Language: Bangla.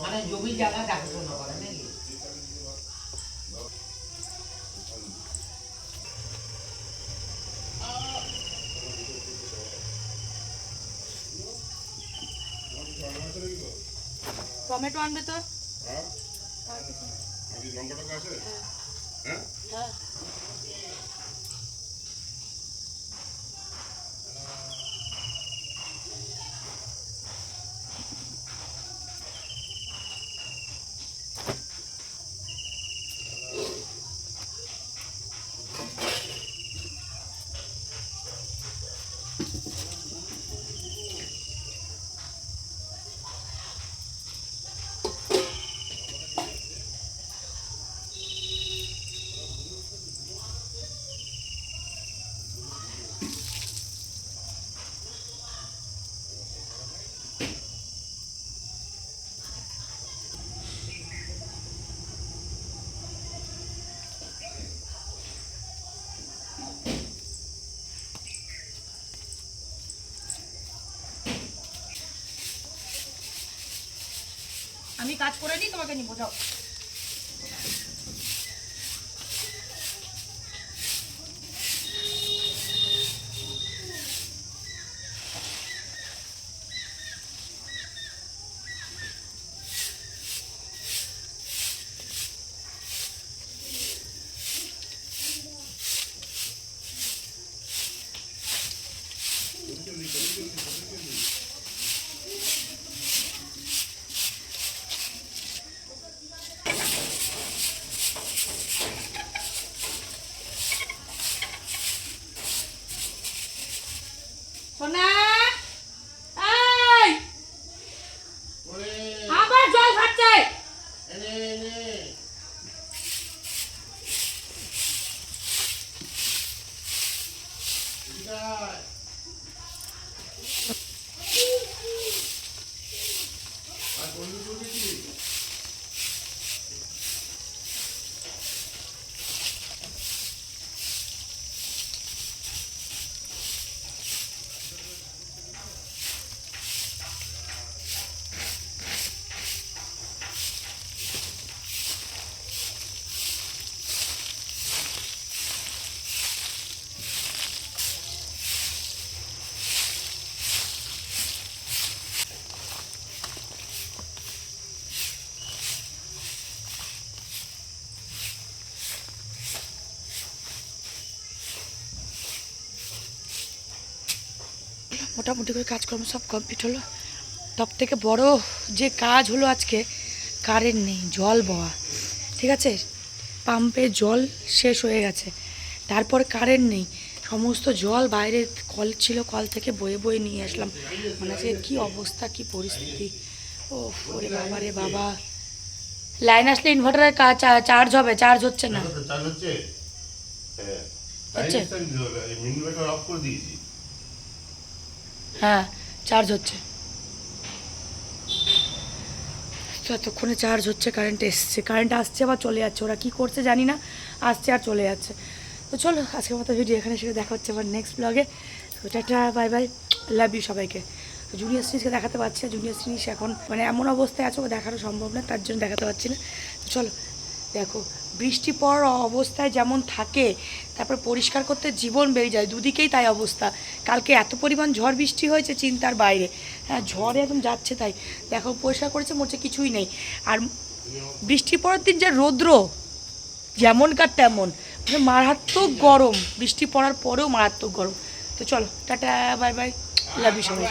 মানে জমি জায়গা দেখাশোনা করে নাকি? টমেটো আনবে তো? লঙ্কাটা আছে? হ্যাঁ হ্যাঁ। আমি কাজ করে দিই, তোমাকে নিবো, যাও। সোনা, এই আবার জল খাচ্ছে। মোটামুটি করে কাজকর্ম সব কমপ্লিট হলো। সব থেকে বড় যে কাজ হলো আজকে, কারেন্ট নেই, জল বওয়া। ঠিক আছে, পাম্পে জল শেষ হয়ে গেছে, তারপর কারেন্ট নেই, সমস্ত জল বাইরে কল ছিল, কল থেকে বয়ে বয়ে নিয়ে আসলাম। মানে আজকে কী অবস্থা, কী পরিস্থিতি। ও ওরে বাবা রে বাবা, লাইন আসলে ইনভার্টারের চার্জ হবে, চার্জ হচ্ছে না। হ্যাঁ, চার্জ হচ্ছে, ততক্ষণে চার্জ হচ্ছে, কারেন্ট এসছে, কারেন্ট আসছে আবার চলে যাচ্ছে, ওরা কী করছে জানি না, আসছে আর চলে যাচ্ছে। তো চলো আজকের মতো ভিডিও এখানে সেখানে দেখা হচ্ছে আবার নেক্সট ব্লগে। তো টাটা, বাই বাই, লাভ ইউ সবাইকে। জুনিয়র সিরিজকে দেখাতে পারছি না, জুনিয়র সিরিজ এখন মানে এমন অবস্থায় আছে, ও দেখানো সম্ভব না, তার জন্য দেখাতে পারছি না। তো চলো দেখো, বৃষ্টি পড়ার অবস্থায় যেমন থাকে, তারপর পরিষ্কার করতে জীবন বেরিয়ে যায়, দুদিকেই তাই অবস্থা। কালকে এত পরিমাণ ঝড় বৃষ্টি হয়েছে চিন্তার বাইরে। হ্যাঁ, ঝড়ে একদম যাচ্ছে তাই। দেখো পরিষ্কার করেছে, মোটে কিছুই নেই। আর বৃষ্টি পড়ার দিন যা রৌদ্র, যেমনকার তেমন, মানে মারাত্মক গরম, বৃষ্টি পড়ার পরেও মারাত্মক গরম। তো চলো টাটা, বাই বাই, লাভ ইউ সবাই।